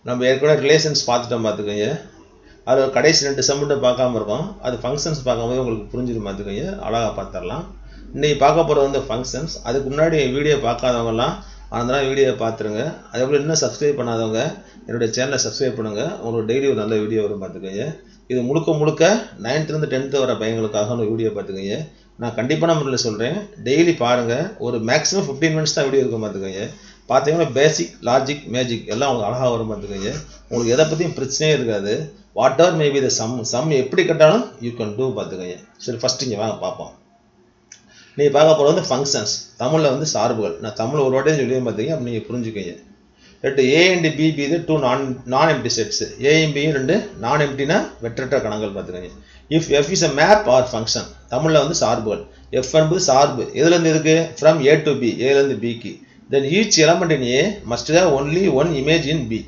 நம்ம ஏற்கனவே ரிலேஷன்ஸ் பார்த்துட்டோம் பார்த்துக்கோங்க. அது கடைசி 2 சம் மட்டும் பார்க்காம இருக்கோம். அது ஃபங்க்ஷன்ஸ் பார்க்கும்போது உங்களுக்கு புரிஞ்சிடும் பார்த்துக்கோங்க. அழகாக பார்த்துடலாம். இன்றைக்கி பார்க்க போகிறது வந்து ஃபங்க்ஷன்ஸ். அதுக்கு முன்னாடி வீடியோ பார்க்காதவங்கலாம் அதனால வீடியோவை பார்த்துருங்க. அதேபோல் இன்னும் சப்ஸ்கிரைப் பண்ணாதவங்க என்னுடைய சேனலை சப்ஸ்கிரைப் பண்ணுங்கள். உங்களுக்கு டெய்லி ஒரு நல்ல வீடியோ வரும் பார்த்துக்கோங்க. இது முழுக்க 9th 10th வர பையங்களுக்காக ஒரு வீடியோ பார்த்துக்கோங்க. நான் கண்டிப்பான முறையில் சொல்கிறேன், டெய்லி பாருங்கள். ஒரு மேக்ஸிமம் 15 minutes தான் வீடியோ இருக்கும் பார்த்துக்கோங்க. பார்த்தீங்கன்னா பேசிக் லாஜிக் மேஜிக் எல்லாம் உங்களுக்கு அழகாக வரும் பார்த்துக்கோங்க. உங்களுக்கு எதை பற்றியும் பிரச்சனையே இருக்காது. What ever maybe the some எப்படி கட்டாலும் யூ கேன் டூ பார்த்துக்கோங்க. சரி, ஃபஸ்ட்டு இங்கே வாங்க பார்ப்போம். நீங்கள் பார்க்க போகிறது வந்து ஃபங்க்ஷன்ஸ். தமிழில் வந்து சார்புகள். நான் தமிழ் ஒரு வாட்டியும் சொல்லி பார்த்தீங்க, அப்படி நீங்கள் புரிஞ்சுக்கோங்க. A and B be the two non-empty sets. A and B 2 non-emptyனா வெற்றற்ற கணங்கள் பார்த்துக்கோங்க. If F is a map or function, தமிழில் வந்து சார்புகள். F என்பது சார்பு. எதுலேருந்து இருக்கு? From A to B, Aலேருந்து Bக்கு. Then each element in A must have only one image in B.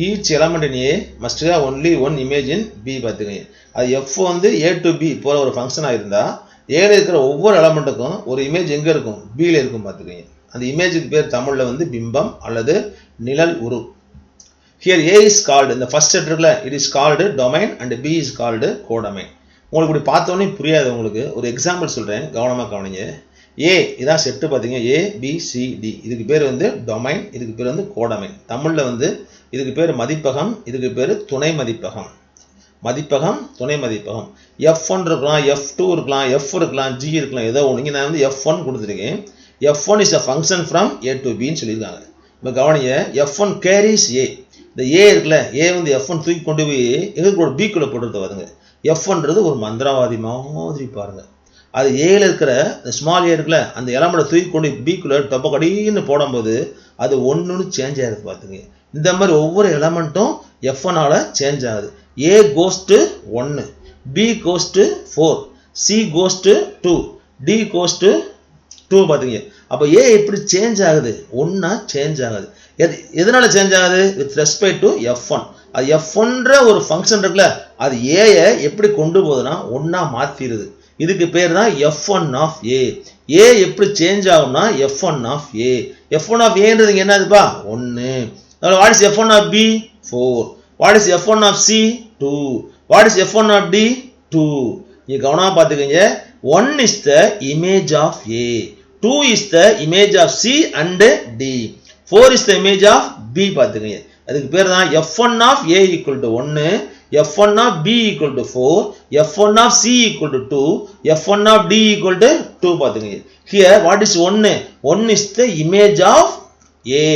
Each element in A must have only one image in B பார்த்துக்கோங்க. அது F வந்து A to B போகிற ஒரு ஃபங்க்ஷனாக இருந்தால் ஏல இருக்கிற ஒவ்வொரு எலமெண்ட்டுக்கும் ஒரு இமேஜ் எங்கே இருக்கும்? Bயில் இருக்கும் பார்த்துக்கோங்க. அந்த இமேஜுக்கு பேர் தமிழில் வந்து பிம்பம் அல்லது நிழல் உரு. Here A is called, இந்த ஃபர்ஸ்ட் செட் இருக்குல்ல, it is called domain and B is called codomain. உங்களுக்கு இப்படி பார்த்தோன்னே புரியாது. உங்களுக்கு ஒரு எக்ஸாம்பிள் சொல்கிறேன், கவனமாக கவனிங்க. A இதான் செட்டு பார்த்தீங்க, A B C D. இதுக்கு பேர் வந்து டொமைன், இதுக்கு பேர் வந்து கோடமைன். தமிழில் வந்து இதுக்கு பேர் மதிப்பகம், இதுக்கு பேர் துணை மதிப்பகம். மதிப்பகம், துணை மதிப்பகம். F1 இருக்கலாம், F2 இருக்கலாம், F இருக்கலாம், G இருக்கலாம், ஏதோ ஒன்று. இங்கே நான் வந்து F1 கொடுத்துருக்கேன். F1 is a function from A to B ன்னு சொல்லியிருக்காங்க. இப்போ கவனிங்க, F1 carries A. இந்த A இருக்குல்ல, A வந்து F1 தூக்கி கொண்டு போய் எங்களுக்கு ஒரு Bக்குள்ளே போட்டுருது வருங்க. F1ன்றது ஒரு மந்திரவாதி மாதிரி பாருங்க. அது ஏல இருக்கிற இந்த ஸ்மால் ஏ இருக்குல்ல, அந்த எலமெண்ட்டை தூக்கி கொண்டு Bக்குள்ளே டொப்பக்கடின்னு போடும்போது அது ஒன்றுன்னு சேஞ்ச் ஆகிடுது பார்த்துங்க. இந்த மாதிரி ஒவ்வொரு எலமெண்ட்டும் F1ஆல் சேஞ்ச் ஆகுது. A goes to 1, B goes to 4, C goes to 2, D goes to 2 பார்த்துங்க. அப்போ A எப்படி சேஞ்ச் ஆகுது? ஒன்றா சேஞ்ச் ஆகுது. எதனால சேஞ்ச் ஆகுது? With respect to F1. அது F1ன்ற ஒரு ஃபங்க்ஷன் இருக்குல்ல, அது ஏயை எப்படி கொண்டு போகுதுன்னா ஒன்றா மாற்றிடுது. இதுக்கு பேர் தான் F1 of A. A எப்படி சேஞ்ச் ஆகும்னா F1 of A. F1 of Aன்றது என்னதுப்பா? 1. What is F1 of B? 4. What is F1 of C? 2. What is F1 of D? 2. நீங்க கவனமாக பார்த்துக்கங்க. 1 is the image of A. 2 is the image of C and D. 4 is the image of B பார்த்துக்கங்க. அதுக்கு பேர் தான் F1 of A equal to 1, F1 of B equal to 4, F1 of C equal to 2, F1 of D equal to 2 பார்த்துக்கங்க. Here what is 1? 1 is the image of A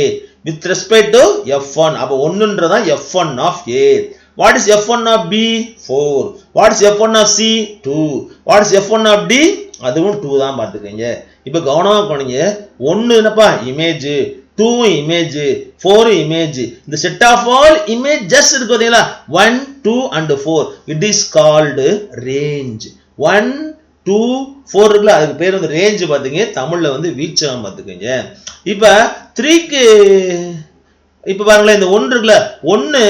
with respect to F1. அப்போ 1ன்றதான் F1 of A. What is F1 of B? 4. What is F1 of C? 2. What is F1 of D? அதுவும் 2 தான் பார்த்துக்கங்க. இப்போ கவனமாக போனீங்க. 1 என்னப்பா? Image. 2 image, 4 image. இந்த set of all image just இருக்கு பார்த்தீங்களா? 1, 2 and 4. It is called range. 1, 2, 4 இருக்குல்ல, அதுக்கு பேர் வந்து ரேஞ்ச் பார்த்துங்க. தமிழில் வந்து வீச்சகம் பார்த்துக்கங்க. இப்போ 3க்கு இப்போ பாருங்களேன், இந்த 1 இருக்குல்ல, 1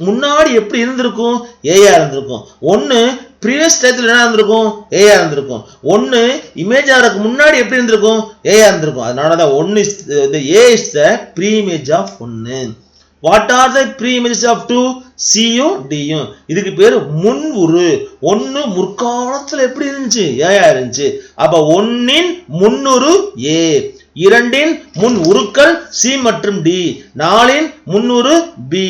முன்னாடி எப்படி இருந்திருக்கும்? ஏயா இருந்திருக்கும். 1 ப்ரீவியஸ் டயத்தில் என்ன இருந்திருக்கும்? ஏயா இருந்திருக்கும். 1 இமேஜ் ஆகிறதுக்கு முன்னாடி எப்படி இருந்திருக்கும்? ஏயா இருந்திருக்கும். அதனால தான் 1 is the A is the preimage of 1. What are the preimages of 2? சியும் டியும். இதுக்கு பேர் முன் உரு. 1 முற்காலத்தில் எப்படி இருந்துச்சு? ஏயா இருந்துச்சு. அப்போ 1இன் முன்னுரு A, 2இன் முன் உருக்கள் C மற்றும் D, 4இன் முன்னுரு B.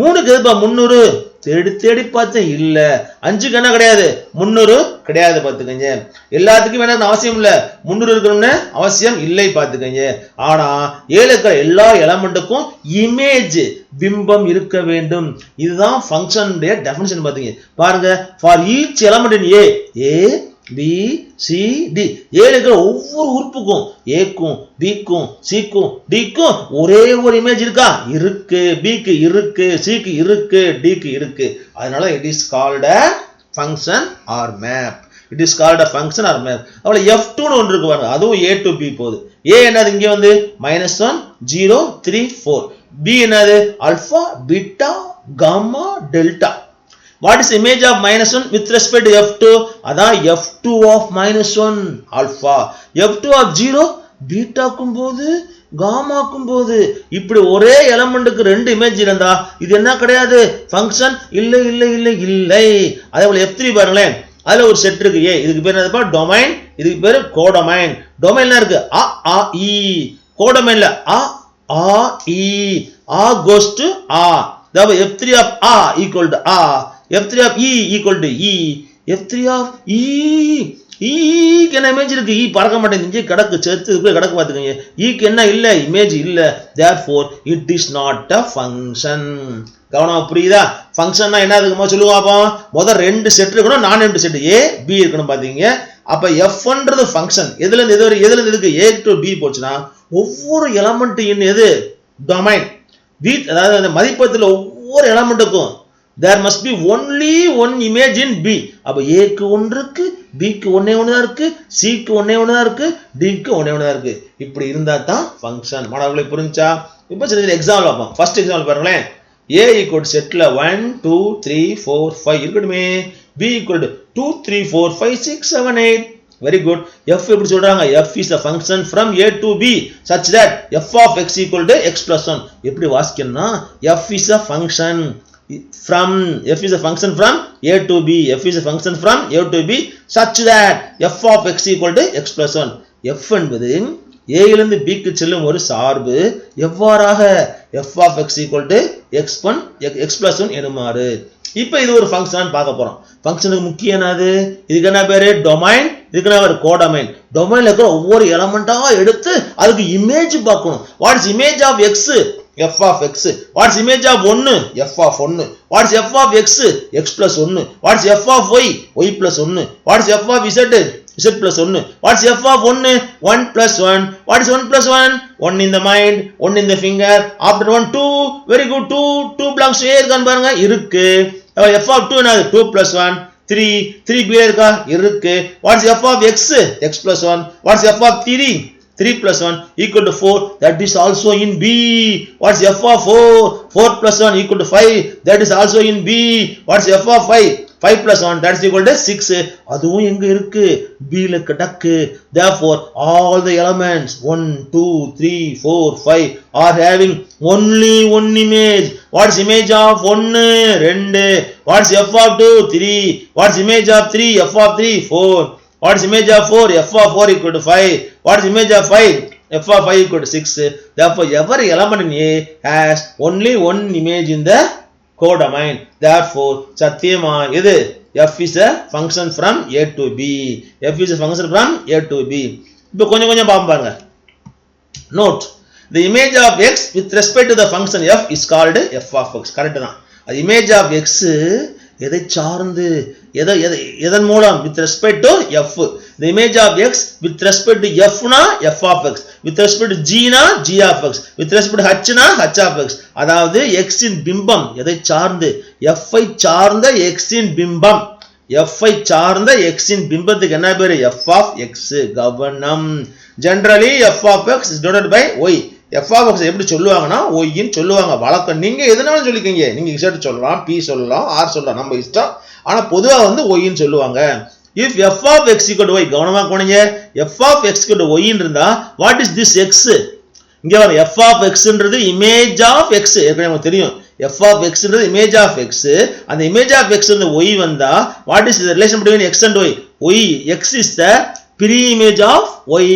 3க்கு எதுப்பா முன்னூறு? தேடி பார்த்தேன், இல்ல. 5க்கு என்ன கிடையாது? முன்னூறு கிடையாது பார்த்துக்கங்க. எல்லாத்துக்கும் வேணா அவசியம் இல்ல, முன்னூறு இருக்கணும்னு அவசியம் இல்லை பார்த்துக்கங்க. ஆனா ஏல இருக்கிற எல்லா எலமெண்ட்டுக்கும் இமேஜ் பிம்பம் இருக்க வேண்டும். இதுதான் ஃபங்க்ஷன் டெஃபினிஷன் பாத்தீங்க. பாருங்க, for each element in A B C D, ஏல இருக்கிற ஒவ்வொரு உறுப்புக்கும் ஏக்கும் பிக்கும் சிக்கும் டிக்கும் ஒரே ஒரு இமேஜ் இருக்கா? இருக்கு. பிக்கு இருக்கு, சிக்கு இருக்கு, டிக்கு இருக்கு. அதனால it is called a function or map. It is called a function or map. அவ்வளவு F2 ன்னு ஒன்று இருக்கு பாருங்க, அதுவும் A to B போகுது. A என்னது? இங்க வந்து -1 0 3 4. B என்னது? Alpha beta gamma delta. What is image of -1 with respect to F2? அதான் F2 of -1 alpha. F2 of 0 beta கும்போது காமாக்கும் போது இப்படி ஒரே எலமெண்ட்டுக்கு ரெண்டு இமேஜ் இருந்தா இது என்ன கிடையாது ஃபங்க்ஷன் இல்லை இல்லை இல்லை இல்லை. அதே போல F3 பாருங்களேன், அதுல ஒரு செட் இருக்கு ஏ, இதுக்கு பேர் என்னதுப்பா டொமைன், இதுக்கு பேரு கோடொமைன். டொமைன்ல இருக்கு அ ஆ இ, கோடொமைன்ல அ ஆ இ, ஆ goes to ஆ. அதாவது F3 of ah equal to ah, F3 of E equal to E, F3 of E ஈக்கு என்ன இமேஜ் இருக்கு, ஈ பறக்க மாட்டேங்குது, இங்கே கிடக்கு, செத்து கிடக்கு பார்த்துக்கோங்க. ஈக்கு என்ன இல்லை, இமேஜ் இல்லை. therefore it is not a function. கவனம் புரியுதா? ஃபங்க்ஷன்னா என்ன இருக்குமா சொல்லுவாப்பா, முதல் ரெண்டு செட் இருக்கணும், நான் ரெண்டு செட் ஏ பி இருக்கணும் பாத்தீங்க. அப்ப F1ன்றது ஃபங்க்ஷன் எதுல இருந்து எது வரை, எதுல இருந்து இதுக்கு A to B போச்சுன்னா ஒவ்வொரு எலமெண்ட் இன் எது டொமைன் B, அதாவது அந்த மதிப்பத்துல ஒவ்வொரு எலமெண்ட்டுக்கும் there must be only one image in B. அப்ப A க்கு ஒன்று இருக்கு, B க்கு ஒண்ணே ஒண்ணு தான் இருக்கு, C க்கு ஒண்ணே ஒண்ணு தான் இருக்கு, D க்கு ஒண்ணே ஒண்ணு தான் இருக்கு. இப்படி இருந்தா தான் ஃபங்க்ஷன். மாணவர்களே புரிஞ்சா? இப்போ சில எக்ஸாம்பிள் பார்ப்போம். ஃபர்ஸ்ட் எக்ஸாம்பிள் பாருங்களேன். A equal செட்ல 1 2 3 4 5 இருக்கட்டுமே. B equal to 2 3 4 5 6 7 8. Very good. F எப்படி சொல்றாங்க? F is a function from A to B such that f of x equal to x plus 1. எப்படி வாசிக்கணும்னா F is a function from A to B. F is a function from A to B such that f of x equal to x plus 1. F என்பது A இலிருந்து B க்கு செல்லும் ஒரு சார்பு எவ்வாறாக f of x equal to x plus 1 எனுமாறு. இப்போ இது ஒரு ஃபங்க்ஷன் பார்க்க போறோம். ஃபங்க்ஷனுக்கு முக்கியம் என்னது, இதுக்கு என்ன பேரு டொமைன், இதுக்கு என்ன பேரு கோடொமைன். டொமைன்ல இருக்கிற ஒவ்வொரு எலமெண்டா எடுத்து அதுக்கு இமேஜ் பார்க்கணும். What is image of x, f of x. what is image of 1, f of 1. what is f of x, x plus 1. what is f of y, y plus 1. what is f of z, z plus 1. what is f of 1, 1 plus 1. what is 1 plus 1, 1 in the mind, 1 in the finger. after 1 2, very good, 2 belongs to A இருக்கான்னு பாருங்க, இருக்கு. f of 2 என்னது, 2 plus 1 3 B இருக்கா, இருக்கு. what is f of x, x plus 1. what is f of 3 plus 1 equal to 4, that is also in B. what is f of 4 plus 1 equal to 5, that is also in B. what is f of 5 plus 1, that is equal to 6, அதுவும் எங்க இருக்கு, B ல கிடக்கு. therefore all the elements 1 2 3 4 5 are having only one image. what is image of 1, 2. what is f of 2, 3. what is image of 3, f of 3, 4. what is image of 4, f of 4 equal to 5. what is image of 5, f of 5 equal to 6. therefore every element in A has only one image in the codomain. therefore satyama edu f is a function from A to B. f is a function from A to B. இப்போ கொஞ்சம் பாருங்க. note, the image of x with respect to the function f is called f of x. Correct தான். அது image of x எதை சார்ந்து எதன் மூலம், with respect to f. the image of x with respect to f na f of x, with respect to g na g of x, with respect to h na h of x. அதாவது x இன் பிம்பம் எதை சார்ந்து, f ஐ சார்ந்த x இன் பிம்பம். f ஐ சார்ந்த x இன் பிம்பத்துக்கு என்ன பேரு, f of x. கவனம், generally f of x is denoted by y. f of x எப்படி சொல்லுவாங்கன்னா y ன்னு சொல்லுவாங்க. வழக்கம் நீங்க எதனாலும் சொல்லிக்கீங்க, நீங்க z சொல்லலாம், p சொல்லலாம், r சொல்லலாம், நம்ம இஷ்டம். ஆனா பொதுவா வந்து y ன்னு சொல்லுவாங்க. if f of x equal to y, கவனமா போனீங்க, f of x equal to y ன்னு இருந்தா what is this x? இங்க வர f of x ன்றது image of x. ஏற்கனவே நமக்கு தெரியும் f of x ன்றது image of x. அந்த image of x ன்றது y வந்தா what is the relation between x and y? x is the pre-image of y.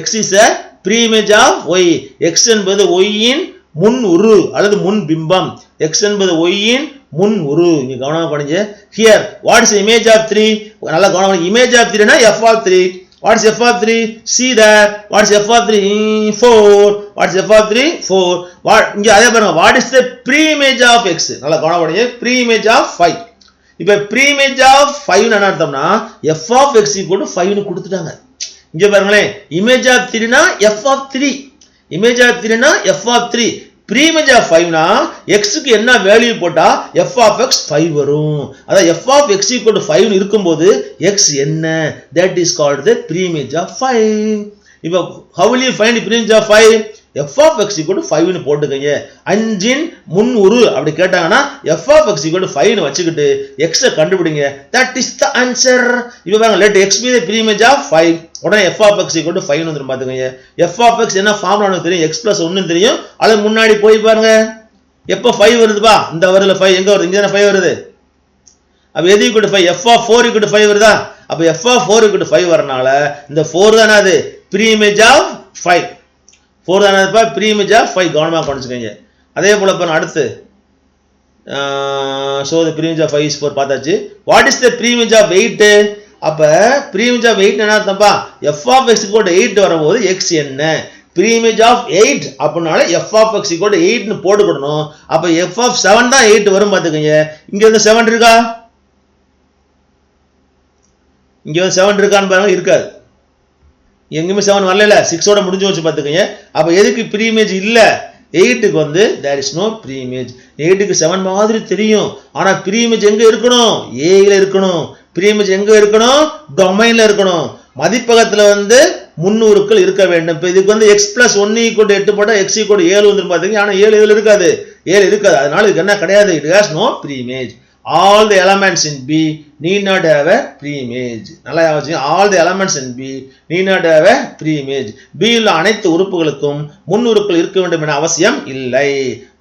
x is the pre-image of y. x என்பது y இன் முன் உரு அல்லது முன் பிம்பம். x என்பது y இன் முன் உரு. இங்க கவனமா பண்ணுங்க. here what is the image of 3? நல்லா கவனமா, image of 3 னா f of 3. what is f of 3? see that. what is f of 3? 4. what is f of 3? 4. இங்க அதே பாருங்க, what is the pre-image of x? நல்லா கவனமா பண்ணுங்க. pre-image of 5. இப்ப pre-image of 5 ன்னு என்ன அர்த்தம்னா f of x equal to 5 ன்னு கொடுத்துட்டாங்க. இங்க பாருங்களேன், image of 3 னா f of 3. image of 3 னா f of 3. pre-image of 5 னா x க்கு என்ன வேல்யூ போட்டா f of x 5 வரும். அத f of x equal to 5 ன்னு இருக்கும்போது x என்ன, that is called the pre-image of 5. இப்போ how will you find pre-image of 5? f of x equal to 5 ன்னு போட்டுக்கங்க. 5 இன் முன் உரு அப்படி கேட்டாங்கன்னா f of x equal to 5 ன்னு வச்சுக்கிட்டு x கண்டுபிடிங்க. that is the answer. இப்போ பாருங்க, let x be the pre-image of 5. உடனே f of x equal to 5 வந்துரும் பாத்துக்கங்க. f of x என்ன ஃபார்முலா நமக்கு தெரியும், x plus 1 தெரியும். அது முன்னாடி போய் பாருங்க. எப்ப 5 வருதுப்பா, இந்த வரல 5 எங்க வருது, இங்க தான 5 வருது. அப்ப எது equal to 5, f of 4 equal to 5 வருதா. அப்ப f of 4 equal to 5 வரனால இந்த 4 தான அது pre-image of 5. 4 தான அதுப்பா pre-image of 5, கவனமா கவனிச்சுக்கங்க. அதே போல பாருங்க அடுத்து so the pre-image of 5 is 4 பார்த்தாச்சு. what is the pre-image of 8? அப்ப pre-image of 8 என்ன அர்த்தம்ப்பா, f of x equal to 8 வரும்போது x என்ன, pre-image of 8 அப்படினால f of x equal to 8 னு போட்டுக்கணும். அப்ப f of 7 தான் 8 வரும் பாத்துக்கங்க. இங்க வந்து 7 இருக்கா, இங்க வந்து 7 இருக்கான்னு பாருங்க, இருக்காது. எங்கேயுமே 7 வரல, 6 ஓட முடிஞ்சு வச்சு பாத்துக்கங்க. அப்ப எதுக்கு pre-image இல்ல, 8 க்கு வந்து there is no pre-image. 8 க்கு 7 மாதிரி தெரியும், ஆனா pre-image எங்க இருக்கணும், a ல இருக்கணும். pre-image எங்க இருக்கணும், டொமைன்ல இருக்கணும். மதிப்பகத்துல வந்து முன்னூறுக்கள் இருக்க வேண்டும். இப்ப இதுக்கு வந்து x plus 1 equal to 8 போட்டா x equal to 7 வந்துரும் பாத்தீங்க. ஆனா 7 இதுல இருக்காது, 7 இருக்காது. அதனால இதுக்கு என்ன கிடையாது, it has no pre-image. all the elements in B need not have a pre-image. நல்லா யோசிங்க, all the elements in B need not have a pre-image. B உள்ள அனைத்து உறுப்புகளுக்கும் முன்னுறுப்புகள் இருக்க வேண்டும் என அவசியம் இல்லை.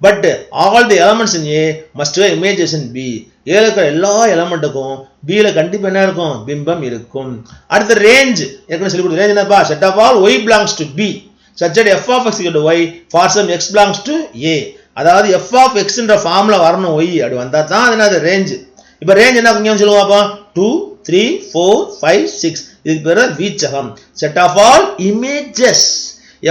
but all the elements in A must have images in B. A ல இருக்கிற எல்லா எலிமெண்ட்டுக்கும் B ல கண்டிப்பா என்ன இருக்கும், பிம்பம் இருக்கும். அடுத்து ரேஞ்ச், ஏற்கனவே சொல்லி கொடுத்த ரேஞ்ச் என்னப்பா, set of all y belongs to B such that f of x equal to y for some x belongs to A. அதாவது f of x என்ற ஃபார்முலா வரணும், y அப்படி வந்தா தான் அது என்னது ரேஞ்ச். இப்போ ரேஞ்ச் என்ன கொஞ்சம் சொல்லுங்க பாப்போம், 2 3 4 5 6. இதுக்கு பேரு வீச்சகம். set of all images,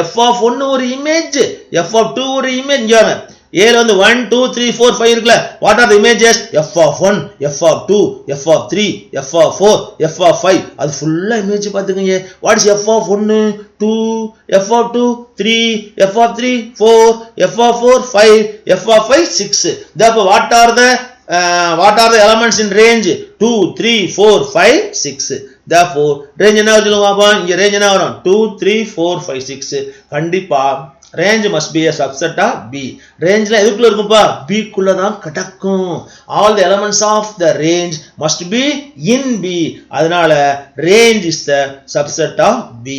f of 1 ஒரு இமேஜ், f of 2 ஒரு இமேஜ். இங்க வாங்க, a ல வந்து 1 2 3 4 5 இருக்குல, what are the images, f of 1 f of 2 f of 3 f of 4 f of 5. அது ஃபுல்லா இமேஜ் பாத்துக்கங்க. what is f of 1 2 f of 2 3 f of 3 4 f of 4 5 f of 5 6. therefore what are the elements in range 2 3 4 5 6. therefore range என்ன சொல்லுங்க பாப்போம், இங்க range என்ன வரும் 2 3 4 5 6. கண்டிப்பா range must be a subset of B. rangeல எதுக்குள்ள இருக்கும்பா, B குள்ள தான் கடக்கும். all the elements of the range must be in B. அதனால range is the subset of B.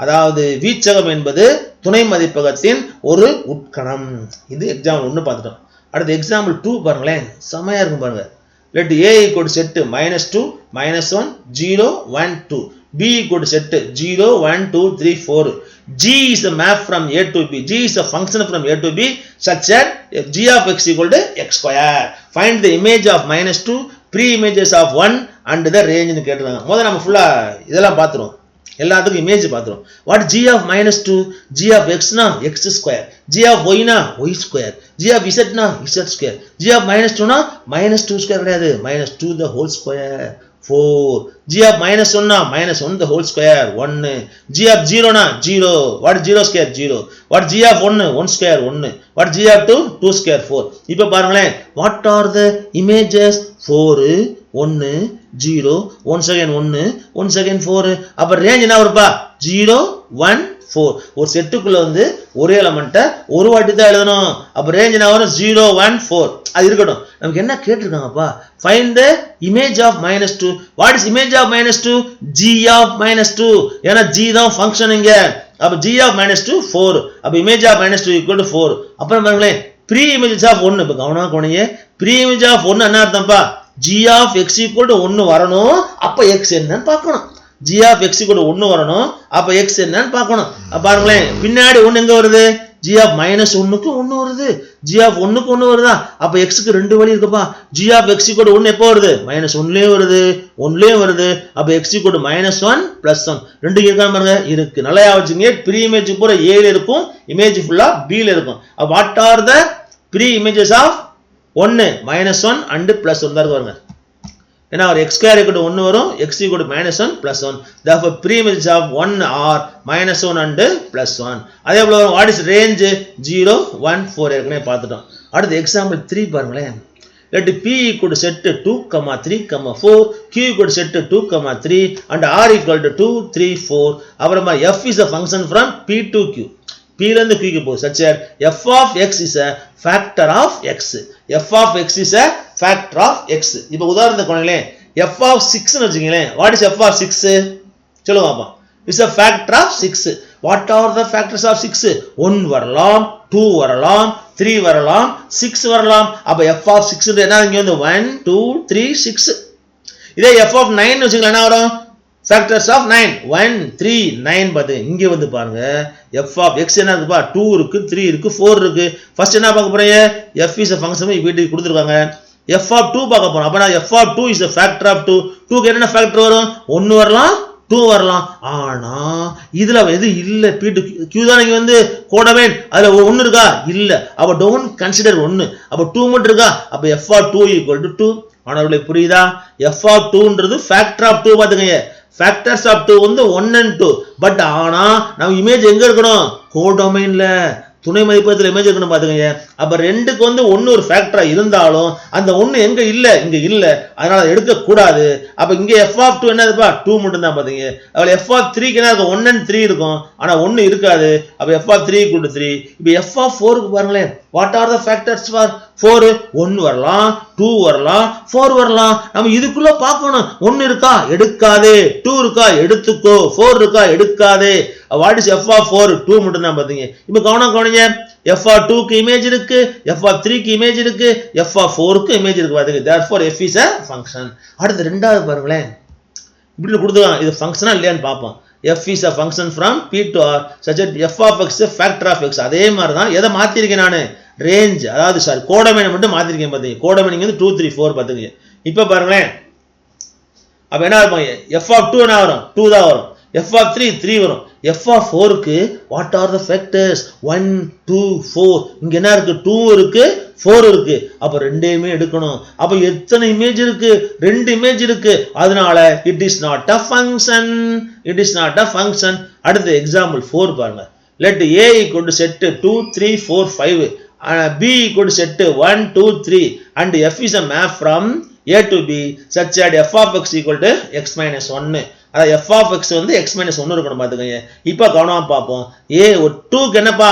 அதாவது வீச்சகம் என்பது துணை மதிப்பகத்தின் ஒரு உட்கணம். இது எக்ஸாம்பிள் 1 பார்த்துட்டோம். அடுத்து எக்ஸாம்பிள் 2 பாருங்களேன், செமையா இருக்கும் பாருங்க. let a equal to set -2 -1 0 1 2. B equal to set 0 1 2 3 4. G is a map from A to B. G is a function from A to B such that g of x equal to x square. Find the image of -2, pre-images of 1 and the range னு கேட்டிருக்காங்க. முதல்ல நம்ம ஃபுல்லா இதெல்லாம் பாத்துறோம், எல்லாத்துக்கும் image பாத்துறோம். what g of -2, g of x னா x square, g of y னா y square, g of z னா z square, g of -2 னா -2 square கிடையாது, -2 the whole square 4. g of -1 னா -1 the whole square 1. g of 0 னா 0. what 0 square 0. what g of 1 1 square 1. what g of 2 2 square 4. இப்போ பாருங்களேன், what are the images 4 1 0 1 second 1 1 second 4. அப்ப range என்ன வரும்பா, 0 1 4. ஒரு செட்டுக்குள்ள வந்து ஒரே எலிமெண்ட்டை ஒரு வாட்டி தான் எழுதணும். அப்ப ரேஞ்ச் என்ன வரும், 0 1 4. அது இருக்கட்டும். நமக்கு என்ன கேட்டிருக்காங்கப்பா, find the image of -2. what is image of -2, g of -2. ஏன்னா g தான் ஃபங்க்ஷன் இங்க. அப்ப g of -2 4. அப்ப image of -2 equal to 4. அப்புறம் பாருங்களேன், pre images of 1. இப்ப கவனமா கவனிங்க, pre image of 1 என்ன அர்த்தம்ப்பா, g of x equal to 1 வரணும். அப்ப x என்னன்னு பார்க்கணும். g of x equal to 1 வரணும், அப்ப x என்னன்னு பார்க்கணும். அப்ப பாருங்களேன், பின்னாடி 1 எங்க வருது, g of -1க்கு 1 வருது, g of 1க்கு 1 வருதா. அப்ப x க்கு ரெண்டு வழி இருக்குப்பா. g of x equal to 1 எப்போ வருது, -1லயே வருது 1லயே வருது. அப்ப x equal to -1 + 1 ரெண்டு இருக்காம பாருங்க, இருக்கு. நல்லா ஞாபகம், ப்ரீ இமேஜ் பூரா a ல இருக்கும், இமேஜ் ஃபுல்லா b ல இருக்கும். அப்ப what are the preimages of 1 -1 and +1 தான் பாருங்க. ஏன்னா ஒரு x square equal to 1 வரும், x equal to -1 + 1. therefore pre-images of 1 are -1 and +1. அதே போல what is range 0 1 4 ஏற்கனவே பார்த்துட்டோம். அடுத்து எக்ஸாம்பிள் 3 பாருங்களேன். let p equal to set 2, 3, 4, q equal to set 2, 3 and r equal to 2 3 4. அப்புறமா f is a function from p to q. p ல இருந்து q க்கு போகுது. such that f of x is a factor of x. f of x is a factor of x. இப்போ உதாரணத்துக்கு கொள்ளுங்களேன், f of 6 னு வெச்சுங்களேன். what is f of 6 சொல்லுங்க பாப்போம். is a factor of 6. What are the factors of 6? 1 வரலாம், 2 வரலாம், 3 வரலாம், 6 வரலாம். அப்ப f of 6 என்ன இங்க வந்து 1 2 3 6. இதே f of 9 வச்சுக்கலாம் என்ன வரும்? factors of 9 1 3 9 பாத்து இங்க வந்து பாருங்க f of x என்ன இருக்குப்பா 2 இருக்கு 3 இருக்கு 4 இருக்கு. ஃபர்ஸ்ட் என்ன பார்க்க போறீங்க? f is a function வீட்டுக்கு கொடுத்திருக்காங்க. f of 2 பார்க்க போறோம். அப்ப f of 2 is the factor of 2. 2 க்கு என்ன ஃபேக்டர் வரும்? 1 வரலாம் 2 வரலாம். ஆனா இதுல எது இல்ல p to q தான் இங்க வந்து கோடவேன். அதுல 1 இருக்கா? இல்ல. அப்ப don't consider 1. அப்ப 2 மட்டும் இருக்கா? அப்ப f of 2 equal to 2. ஆனவர்களே புரியுதா? f of 2ன்றது factor of 2 பாத்துக்கங்க. factors of 2 வந்து 1 and 2. பட் ஆனா நம்ம இமேஜ் எங்க இருக்கணும்? கோடொமைன்ல துணை மதிப்பகத்துல இமேஜ் இருக்கணும் பாத்துக்கங்க. அப்ப ரெண்டுக்கு வந்து 1 ஒரு ஃபேக்டரா இருந்தாலும் அந்த 1 எங்க இல்ல? இங்க இல்ல. அதனால எடுக்க கூடாது. அப்ப இங்க f of 2 என்னதுப்பா? 2 மட்டும் தான் பாத்தீங்க. அவள f of 3 க்கு என்ன இருக்கும்? 1 and 3 இருக்கும். ஆனா 1 இருக்காது. அப்ப f of 3 equal to 3. இப்போ f of 4 க்கு பாருங்களே. What are the factors for 4? 1 வரலாம், 2 வரலாம், 4 வரலாம். நம்ம இதுக்குள்ள பார்க்கணும். 1 இருக்கா? எடுக்காதே. 2 இருக்கா? எடுத்துக்கோ. 4 இருக்கா? எடுக்காதே. What is f of 4? 2 மட்டும் தான் பாத்தீங்க. இப்போ கவனிங்க. f of 2 க்கு இமேஜ் இருக்கு, f of 3 க்கு இமேஜ் இருக்கு, f of 4 க்கு இமேஜ் இருக்கு பாத்தீங்க. therefore f is a function. அடுத்து ரெண்டாவது பாருங்களே. இப்படி கொடுத்துருக்காங்க. இது ஃபங்க்ஷனா இல்லையான்னு பாப்போம். f is a function from p to r such that f of x is factor of x. அதே மாதிரி தான் எதை மாத்தி இருக்கேன் நானு? ரேஞ்ச், அதாவது சாரி கோடமைனை மட்டும் மாத்தி இருக்கேன் பாத்தீங்க. கோடமைனிங் வந்து 2 3 4 பாத்துங்க. இப்போ பாருங்களே. அப்ப என்ன இருக்கும்? f of 2 என்ன வரும்? 2 தான் வரும். f of 3 3 வரும். f of 4 க்கு what are the factors? 1 2 4. இங்க என்ன இருக்கு? 2 இருக்கு 4 இருக்கு. அப்ப ரெண்டையுமே எடுக்கணும். அப்ப எத்தனை இமேஜ் இருக்கு? 2 இமேஜ் இருக்கு. அதனால it is not a function. It is not a function. அடுத்து எக்ஸாம்பிள் 4 பாருங்க. let a equal to set 2 3 4 5 b equal to set 1 2 3 and f is a map from a to b such that f of x equal to x minus 1. அதாவது f of x வந்து x minus 1 இருக்கணும் பாத்துக்கங்க. இப்போ கவனமா பாப்போம். a 2 க்கு என்னப்பா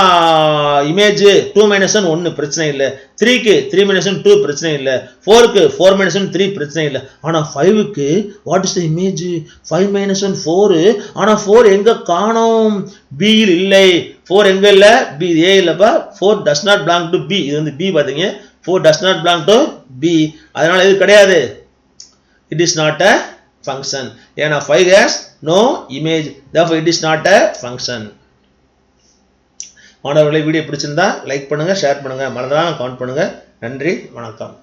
image? 2 minus 1 1 பிரச்சனை இல்ல. 3 க்கு 3 minus 1 2 பிரச்சனை இல்ல. 4 க்கு 4 minus 1 3 பிரச்சனை இல்ல. ஆனா 5 க்கு what is the image? 5 minus 1 4. ஆனா 4 எங்க காணோம்? b ல இல்லை. 4 எங்க இல்ல? b a இல்லப்பா. 4 does not belong to b. இது வந்து b பாத்தீங்க. 4 does not belong to b. அதனால இது கிடையாது. It is not a function. ஏன்னா 5 has no image. Therefore it is not a function. மாணவர்களே வீடியோ பிடிச்சிருந்தா லைக் பண்ணுங்க, ஷேர் பண்ணுங்க, மறந்துடாம கமெண்ட் பண்ணுங்க. நன்றி, வணக்கம்.